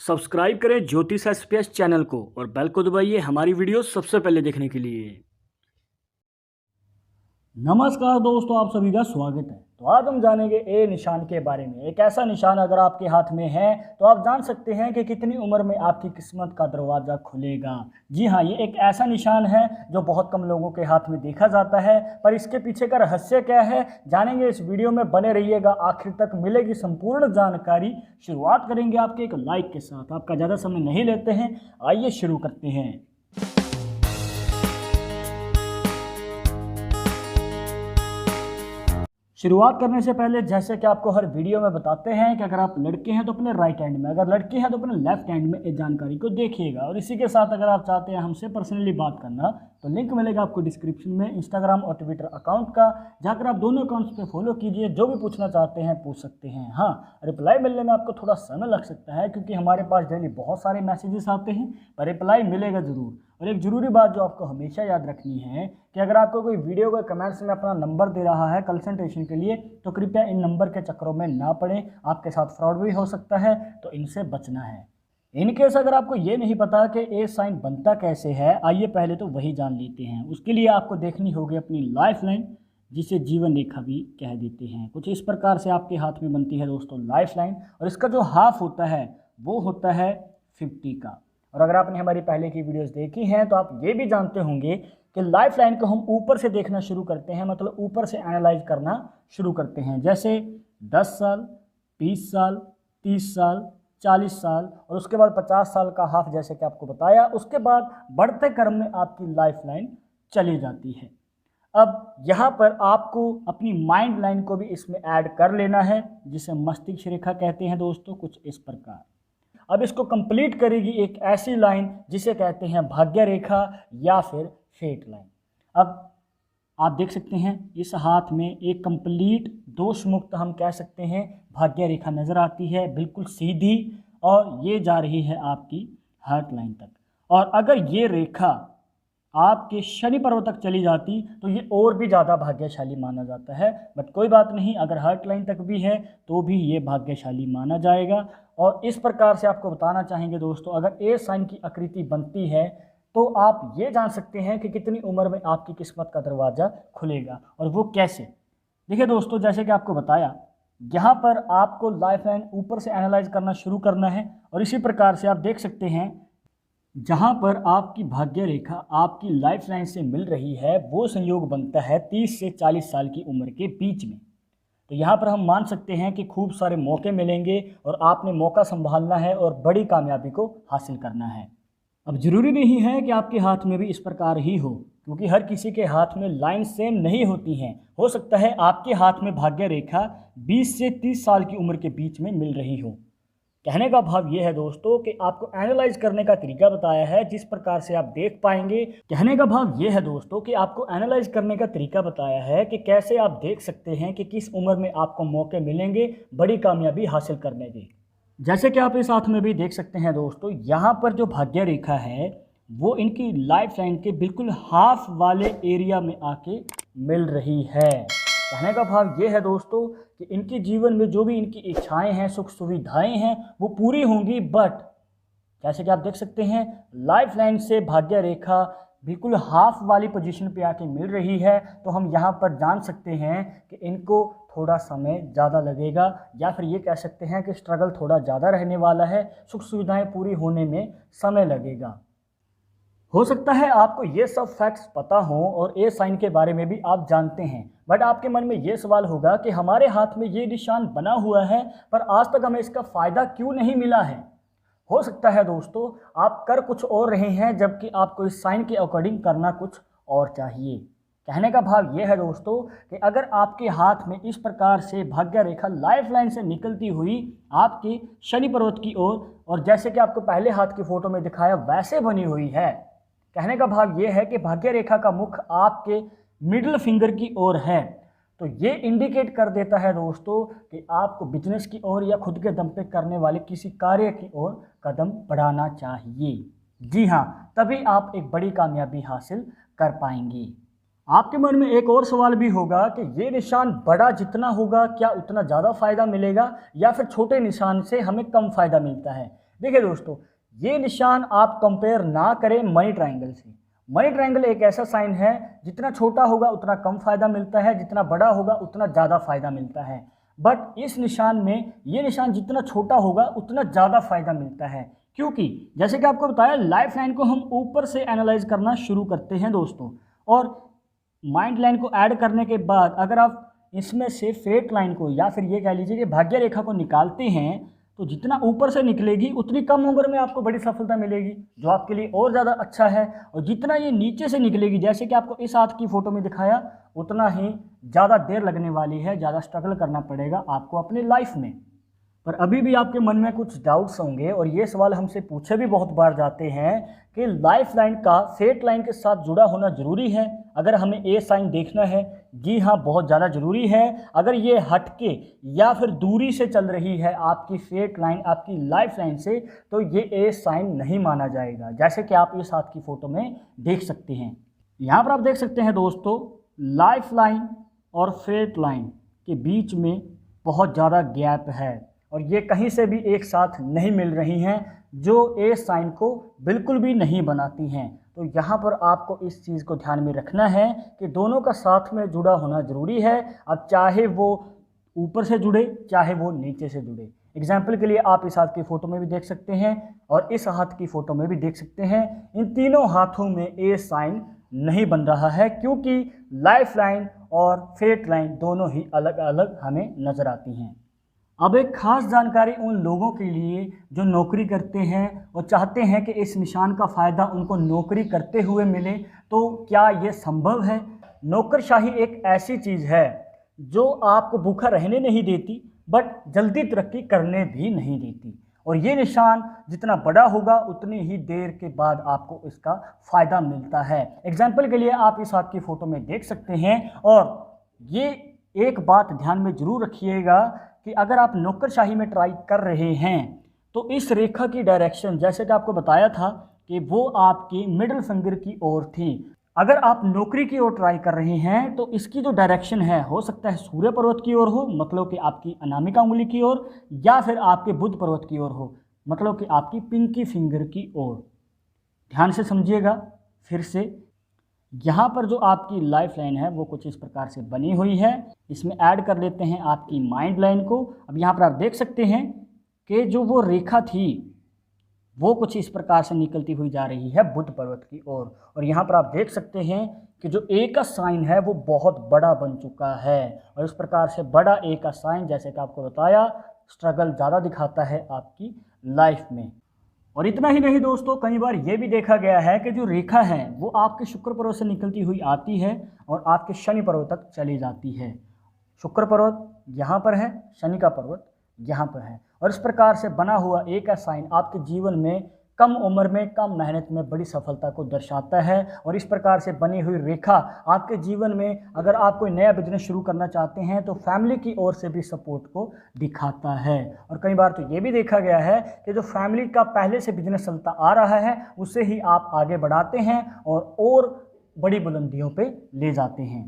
Subscribe करें ज्योतिष SPS channel को और बेल को दबाइए हमारी वीडियो सबसे पहले देखने के लिए। नमस्कार दोस्तों, आप सभी का स्वागत है। तो आज हम जानेंगे ए निशान के बारे में। एक ऐसा निशान अगर आपके हाथ में है तो आप जान सकते हैं कि कितनी उम्र में आपकी किस्मत का दरवाज़ा खुलेगा। जी हाँ, ये एक ऐसा निशान है जो बहुत कम लोगों के हाथ में देखा जाता है, पर इसके पीछे का रहस्य क्या है जानेंगे इस वीडियो में। बने रहिएगा, आखिर तक मिलेगी संपूर्ण जानकारी। शुरुआत करेंगे आपके एक लाइक के साथ। आपका ज़्यादा समय नहीं लेते हैं, आइए शुरू करते हैं। शुरुआत करने से पहले जैसे कि आपको हर वीडियो में बताते हैं कि अगर आप लड़के हैं तो अपने राइट हैंड में, अगर लड़की हैं तो अपने लेफ्ट हैंड में इस जानकारी को देखिएगा। और इसी के साथ अगर आप चाहते हैं हमसे पर्सनली बात करना तो लिंक मिलेगा आपको डिस्क्रिप्शन में इंस्टाग्राम और ट्विटर अकाउंट का, जाकर आप दोनों अकाउंट्स पे फॉलो कीजिए। जो भी पूछना चाहते हैं पूछ सकते हैं। हाँ, रिप्लाई मिलने में आपको थोड़ा समय लग सकता है क्योंकि हमारे पास डेली बहुत सारे मैसेजेस आते हैं, पर रिप्लाई मिलेगा ज़रूर। और एक ज़रूरी बात जो आपको हमेशा याद रखनी है कि अगर आपको कोई वीडियो के कमेंट्स में अपना नंबर दे रहा है कंसल्टेशन के लिए तो कृपया इन नंबर के चक्करों में ना पड़ें। आपके साथ फ्रॉड भी हो सकता है, तो इनसे बचना है। इनकेस अगर आपको ये नहीं पता कि ए साइन बनता कैसे है, आइए पहले तो वही जान लेते हैं। उसके लिए आपको देखनी होगी अपनी लाइफ लाइन, जिसे जीवन रेखा भी कह देते हैं। कुछ इस प्रकार से आपके हाथ में बनती है दोस्तों लाइफ लाइन, और इसका जो हाफ होता है वो होता है 50 का। और अगर आपने हमारी पहले की वीडियोस देखी हैं तो आप ये भी जानते होंगे कि लाइफ लाइन को हम ऊपर से देखना शुरू करते हैं, मतलब ऊपर से एनालाइज करना शुरू करते हैं। जैसे 10 साल, 20 साल, 30 साल, 40 साल और उसके बाद 50 साल का हाफ, जैसे कि आपको बताया। उसके बाद बढ़ते क्रम में आपकी लाइफ लाइन चली जाती है। अब यहाँ पर आपको अपनी माइंड लाइन को भी इसमें ऐड कर लेना है, जिसे मस्तिष्क रेखा कहते हैं दोस्तों, कुछ इस प्रकार। अब इसको कंप्लीट करेगी एक ऐसी लाइन जिसे कहते हैं भाग्य रेखा या फिर फेट लाइन। अब आप देख सकते हैं इस हाथ में एक कंप्लीट दोष मुक्त, हम कह सकते हैं, भाग्य रेखा नज़र आती है, बिल्कुल सीधी, और ये जा रही है आपकी हार्ट लाइन तक। और अगर ये रेखा आपके शनि पर्वत तक चली जाती तो ये और भी ज़्यादा भाग्यशाली माना जाता है। बट कोई बात नहीं, अगर हार्ट लाइन तक भी है तो भी ये भाग्यशाली माना जाएगा। और इस प्रकार से आपको बताना चाहेंगे दोस्तों, अगर ए साइन की आकृति बनती है तो आप ये जान सकते हैं कि कितनी उम्र में आपकी किस्मत का दरवाज़ा खुलेगा। और वो कैसे, देखिए दोस्तों, जैसे कि आपको बताया, यहाँ पर आपको लाइफ लाइन ऊपर से एनालाइज करना शुरू करना है। और इसी प्रकार से आप देख सकते हैं जहाँ पर आपकी भाग्य रेखा आपकी लाइफ लाइन से मिल रही है वो संयोग बनता है 30 से 40 साल की उम्र के बीच में। तो यहाँ पर हम मान सकते हैं कि खूब सारे मौके मिलेंगे और आपने मौका संभालना है और बड़ी कामयाबी को हासिल करना है। अब ज़रूरी नहीं है कि आपके हाथ में भी इस प्रकार ही हो, क्योंकि हर किसी के हाथ में लाइन सेम नहीं होती हैं। हो सकता है आपके हाथ में भाग्य रेखा 20 से 30 साल की उम्र के बीच में मिल रही हो। कहने का भाव ये है दोस्तों कि आपको एनालाइज करने का तरीका बताया है जिस प्रकार से आप देख पाएंगे। कहने का भाव ये है दोस्तों कि आपको एनालाइज करने का तरीका बताया है कि कैसे आप देख सकते हैं कि किस उम्र में आपको मौके मिलेंगे बड़ी कामयाबी हासिल करने के। जैसे कि आप इस साथ में भी देख सकते हैं दोस्तों, यहाँ पर जो भाग्य रेखा है वो इनकी लाइफ लाइन के बिल्कुल हाफ वाले एरिया में आके मिल रही है। कहने का भाव ये है दोस्तों कि इनके जीवन में जो भी इनकी इच्छाएं हैं, सुख सुविधाएं हैं, वो पूरी होंगी। बट जैसे कि आप देख सकते हैं लाइफ लाइन से भाग्य रेखा बिल्कुल हाफ वाली पोजीशन पे आके मिल रही है, तो हम यहाँ पर जान सकते हैं कि इनको थोड़ा समय ज़्यादा लगेगा, या फिर ये कह सकते हैं कि स्ट्रगल थोड़ा ज़्यादा रहने वाला है। सुख सुविधाएं पूरी होने में समय लगेगा। हो सकता है आपको ये सब फैक्ट्स पता हो और ए साइन के बारे में भी आप जानते हैं, बट आपके मन में ये सवाल होगा कि हमारे हाथ में ये निशान बना हुआ है पर आज तक हमें इसका फ़ायदा क्यों नहीं मिला है। हो सकता है दोस्तों आप कर कुछ और रहे हैं, जबकि आपको इस साइन के अकॉर्डिंग करना कुछ और चाहिए। कहने का भाव ये है दोस्तों कि अगर आपके हाथ में इस प्रकार से भाग्य रेखा लाइफ लाइन से निकलती हुई आपके शनि पर्वत की ओर, और जैसे कि आपको पहले हाथ की फोटो में दिखाया वैसे बनी हुई है, कहने का भाव ये है कि भाग्य रेखा का मुख आपके मिडिल फिंगर की ओर है, तो ये इंडिकेट कर देता है दोस्तों कि आपको बिजनेस की ओर या खुद के दम पे करने वाले किसी कार्य की ओर कदम बढ़ाना चाहिए। जी हाँ, तभी आप एक बड़ी कामयाबी हासिल कर पाएंगे। आपके मन में एक और सवाल भी होगा कि ये निशान बड़ा जितना होगा क्या उतना ज़्यादा फ़ायदा मिलेगा, या फिर छोटे निशान से हमें कम फ़ायदा मिलता है। देखिए दोस्तों, ये निशान आप कंपेयर ना करें मनी ट्रायंगल से। मनी ट्रायंगल एक ऐसा साइन है, जितना छोटा होगा उतना कम फायदा मिलता है, जितना बड़ा होगा उतना ज़्यादा फायदा मिलता है। बट इस निशान में ये निशान जितना छोटा होगा उतना ज़्यादा फायदा मिलता है, क्योंकि जैसे कि आपको बताया लाइफ लाइन को हम ऊपर से एनालाइज करना शुरू करते हैं दोस्तों, और माइंड लाइन को ऐड करने के बाद अगर आप इसमें से फेट लाइन को या फिर ये कह लीजिए कि भाग्य रेखा को निकालते हैं, तो जितना ऊपर से निकलेगी उतनी कम उम्र में आपको बड़ी सफलता मिलेगी, जो आपके लिए और ज़्यादा अच्छा है। और जितना ये नीचे से निकलेगी, जैसे कि आपको इस हाथ की फ़ोटो में दिखाया, उतना ही ज़्यादा देर लगने वाली है, ज़्यादा स्ट्रगल करना पड़ेगा आपको अपनी लाइफ में। पर अभी भी आपके मन में कुछ डाउट्स होंगे और ये सवाल हमसे पूछे भी बहुत बार जाते हैं कि लाइफ लाइन का फेट लाइन के साथ जुड़ा होना ज़रूरी है अगर हमें ए साइन देखना है। जी हाँ, बहुत ज़्यादा ज़रूरी है। अगर ये हटके या फिर दूरी से चल रही है आपकी फेट लाइन आपकी लाइफ लाइन से, तो ये ए साइन नहीं माना जाएगा, जैसे कि आप इस हाथ की फ़ोटो में देख सकते हैं। यहाँ पर आप देख सकते हैं दोस्तों, लाइफ लाइन और फेट लाइन के बीच में बहुत ज़्यादा गैप है और ये कहीं से भी एक साथ नहीं मिल रही हैं, जो ए साइन को बिल्कुल भी नहीं बनाती हैं। तो यहाँ पर आपको इस चीज़ को ध्यान में रखना है कि दोनों का साथ में जुड़ा होना ज़रूरी है। अब चाहे वो ऊपर से जुड़े चाहे वो नीचे से जुड़े। एग्जाम्पल के लिए आप इस हाथ की फ़ोटो में भी देख सकते हैं और इस हाथ की फ़ोटो में भी देख सकते हैं, इन तीनों हाथों में ए साइन नहीं बन रहा है, क्योंकि लाइफ लाइन और फेट लाइन दोनों ही अलग अलग हमें नज़र आती हैं। अब एक खास जानकारी उन लोगों के लिए जो नौकरी करते हैं और चाहते हैं कि इस निशान का फ़ायदा उनको नौकरी करते हुए मिले, तो क्या ये संभव है? नौकरशाही एक ऐसी चीज़ है जो आपको भूखा रहने नहीं देती, बट जल्दी तरक्की करने भी नहीं देती। और ये निशान जितना बड़ा होगा उतनी ही देर के बाद आपको इसका फ़ायदा मिलता है। एग्जाम्पल के लिए आप इस हाथ की फ़ोटो में देख सकते हैं। और ये एक बात ध्यान में ज़रूर रखिएगा कि अगर आप नौकरशाही में ट्राई कर रहे हैं तो इस रेखा की डायरेक्शन, जैसे कि आपको बताया था कि वो आपकी मिडिल फिंगर की ओर थी। अगर आप नौकरी की ओर ट्राई कर रहे हैं तो इसकी जो डायरेक्शन है, हो सकता है सूर्य पर्वत की ओर हो, मतलब कि आपकी अनामिका उंगली की ओर, या फिर आपके बुध पर्वत की ओर हो, मतलब कि आपकी पिंकी फिंगर की ओर। ध्यान से समझिएगा फिर से। यहाँ पर जो आपकी लाइफ लाइन है वो कुछ इस प्रकार से बनी हुई है। इसमें ऐड कर लेते हैं आपकी माइंड लाइन को। अब यहाँ पर आप देख सकते हैं कि जो वो रेखा थी वो कुछ इस प्रकार से निकलती हुई जा रही है बुध पर्वत की ओर। और यहाँ पर आप देख सकते हैं कि जो ए का साइन है वो बहुत बड़ा बन चुका है। और इस प्रकार से बड़ा ए का साइन, जैसे कि आपको बताया, स्ट्रगल ज़्यादा दिखाता है आपकी लाइफ में। और इतना ही नहीं दोस्तों, कई बार ये भी देखा गया है कि जो रेखा है वो आपके शुक्र पर्वत से निकलती हुई आती है और आपके शनि पर्वत तक चली जाती है। शुक्र पर्वत यहाँ पर है, शनि का पर्वत यहाँ पर है। और इस प्रकार से बना हुआ एक साइन आपके जीवन में कम उम्र में कम मेहनत में बड़ी सफलता को दर्शाता है। और इस प्रकार से बनी हुई रेखा आपके जीवन में, अगर आप कोई नया बिजनेस शुरू करना चाहते हैं तो फैमिली की ओर से भी सपोर्ट को दिखाता है। और कई बार तो ये भी देखा गया है कि जो फैमिली का पहले से बिजनेस चलता आ रहा है उससे ही आप आगे बढ़ाते हैं और बड़ी बुलंदियों पर ले जाते हैं।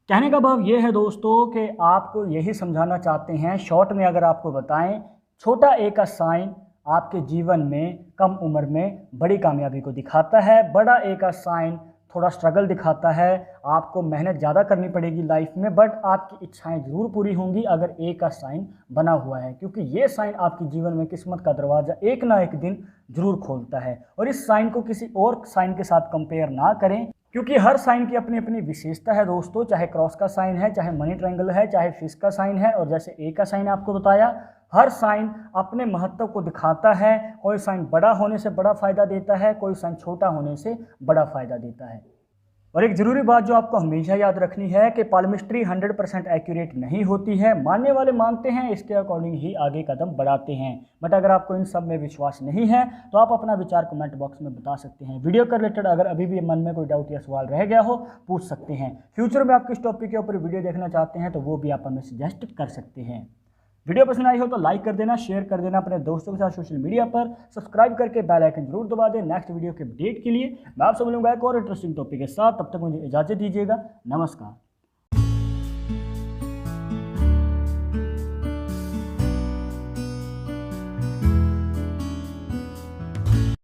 कहने का भाव ये है दोस्तों कि आपको यही समझाना चाहते हैं, शॉर्ट में अगर आपको बताएं, छोटा ए का साइन आपके जीवन में कम उम्र में बड़ी कामयाबी को दिखाता है, बड़ा ए का साइन थोड़ा स्ट्रगल दिखाता है, आपको मेहनत ज़्यादा करनी पड़ेगी लाइफ में, बट आपकी इच्छाएं ज़रूर पूरी होंगी अगर ए का साइन बना हुआ है, क्योंकि ये साइन आपके जीवन में किस्मत का दरवाज़ा एक ना एक दिन ज़रूर खोलता है। और इस साइन को किसी और साइन के साथ कंपेयर ना करें, क्योंकि हर साइन की अपनी अपनी विशेषता है दोस्तों। चाहे क्रॉस का साइन है, चाहे मनी ट्रायंगल है, चाहे फिश का साइन है, और जैसे ए का साइन आपको बताया, हर साइन अपने महत्व को दिखाता है। कोई साइन बड़ा होने से बड़ा फ़ायदा देता है, कोई साइन छोटा होने से बड़ा फ़ायदा देता है। और एक ज़रूरी बात जो आपको हमेशा याद रखनी है कि पाल्मिस्ट्री 100% एक्यूरेट नहीं होती है। मानने वाले मानते हैं, इसके अकॉर्डिंग ही आगे कदम बढ़ाते हैं। बट अगर आपको इन सब में विश्वास नहीं है तो आप अपना विचार कमेंट बॉक्स में बता सकते हैं। वीडियो के रिलेटेड अगर अभी भी मन में कोई डाउट या सवाल रह गया हो, पूछ सकते हैं। फ्यूचर में आप किस टॉपिक के ऊपर वीडियो देखना चाहते हैं तो वो भी आप हमें सजेस्ट कर सकते हैं। वीडियो पसंद आई हो तो लाइक कर देना, शेयर कर देना अपने दोस्तों के साथ सोशल मीडिया पर, सब्सक्राइब करके बेल आइकन जरूर दबा दें नेक्स्ट वीडियो के अपडेट के लिए। मैं आपसे मिलूंगा एक और इंटरेस्टिंग टॉपिक के साथ, तब तक मुझे इजाज़त दीजिएगा। नमस्कार।